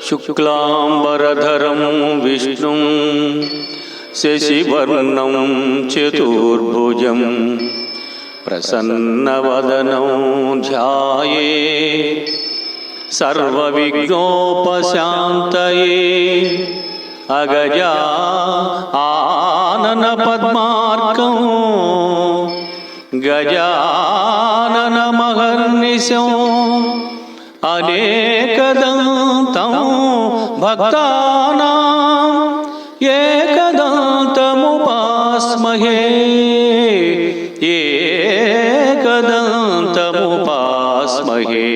శుక్లాంబరధరం విష్ణుం శశివర్ణం చతుర్భుజం ప్రసన్నవదనం ధ్యాయేత్ సర్వవిఘ్నోపశాంతయే. అగజా ఆనన పద్మార్కం గజానన మహర్నిశం అనేకదంతం భక్తానాం ఏకదంతముపాస్మహే ఏకదంతముపాస్మహే.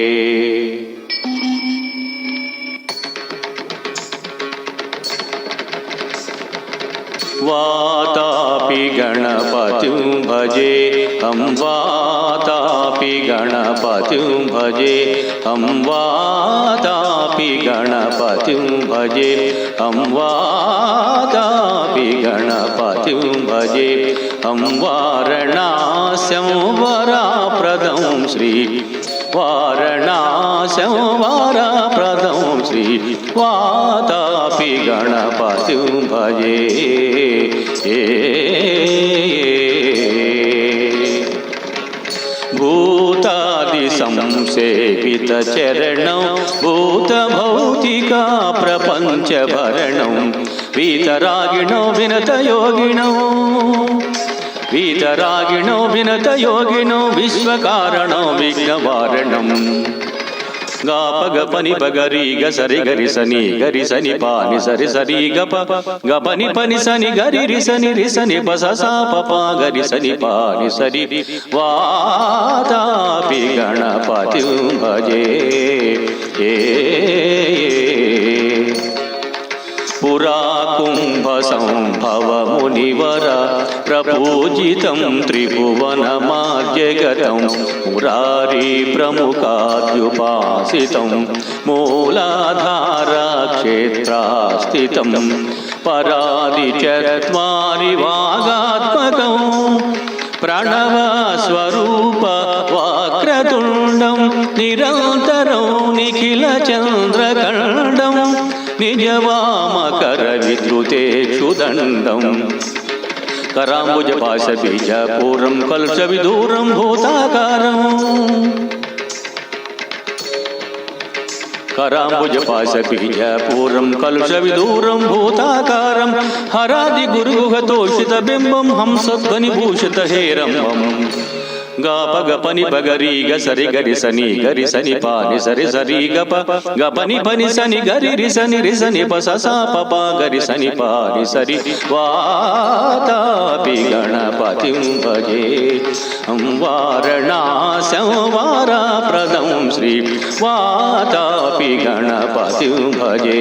వాతాపి గణపతిం భజే హం వాతాపి గణపతిం భజే హం వాతాపి గణపతిం భజే హం వాతాపి గణపతిం భజే హం వారణాస్యం వరప్రదం శ్రీ వారణాస్యం వరప్రదం శ్రీ వాతాపి గణపతిం భజే. భూతాది సంసేవిత చరణం భూత భౌతికా ప్రపంచ భరణం వీతరాగిణో వినత యోగిణో వీతరాగిణో వినత యోగినో విశ్వకారణో విఘ్నవారణం. గాపగ పని పగరి గసరి గరి సని గరి సని పాని సరి సరి గప గపని పని సని గరి రిసని రిసని పస సా పప గరి సని పాని సరి వాతాపి గణపతిం భజే. పురా కుంభ సంభవ మునివర ప్రపూజితం త్రిభువనమాద్యగతం మురారీ ప్రముఖాద్యుపాసితం మూలాధారా క్షేత్రాస్థితం పరాది చత్వారి వాగాత్మకం ప్రణవ స్వరూప వక్రతుండం నిరంతరం నిఖిల చంద్రఖండం నిజవామకర విద్రుతేక్షుదండం కరాంబుజ పాశ బీజపూరం కలుష విదూరం భూతాకారం కరాంబుజ పాశ బీజపూరం కలుష విదూరం భూతాకారం హరాది గురుగుహతోషిత బింబం హంసధ్వని భూషిత హేరంబం. గాపగ పని పగరి గసరి గరి సని గరి సని పాని సరి సరి గప గపని పని సని గరి రిసని రిసని పస సా పప గరి సని పాని సరి వాతాపి గణపతిం భజే హం వారణాస్యం వరప్రదం శ్రీ వాతాపి గణపతిం భజే.